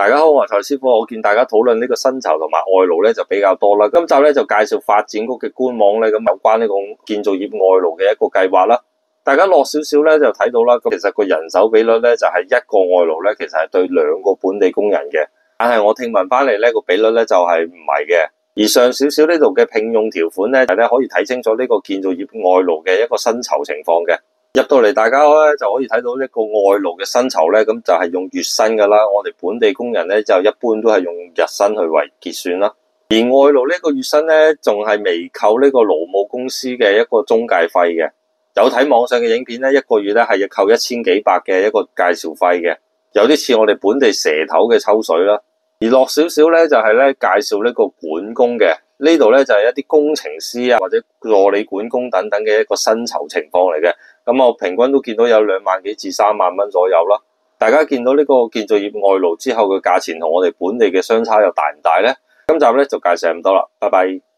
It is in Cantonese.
大家好，我係蔡師傅。我見大家討論呢個薪酬同埋外勞咧就比較多啦。今集咧就介紹發展局嘅官網咧咁有關呢個建造業外勞嘅一個計劃啦。大家落少少咧就睇到啦，其實個人手比率咧就係一個外勞咧其實係對2個本地工人嘅。但係我聽聞翻嚟咧個比率咧就係唔係嘅。而上少少呢度嘅聘用條款咧，大家可以睇清楚呢個建造業外勞嘅一個薪酬情況嘅。入到嚟，大家咧就可以睇到呢個外勞嘅薪酬咧，咁就係用月薪噶啦。我哋本地工人咧就一般都係用日薪去為結算啦。而外勞呢個月薪咧，仲係未扣呢個勞務公司嘅一個中介費嘅。有睇網上嘅影片咧，一個月咧係要扣1000幾百嘅一個介紹費嘅，有啲似我哋本地蛇頭嘅抽水啦。而落少少咧就係咧介紹呢個管工嘅，呢度咧就係一啲工程師啊或者助理管工等等嘅一個薪酬情況嚟嘅。咁我平均都見到有2萬幾至3萬蚊左右啦。大家見到呢個建造業外勞之後嘅價錢同我哋本地嘅相差又大唔大呢？今集咧就介紹咁多啦，拜拜。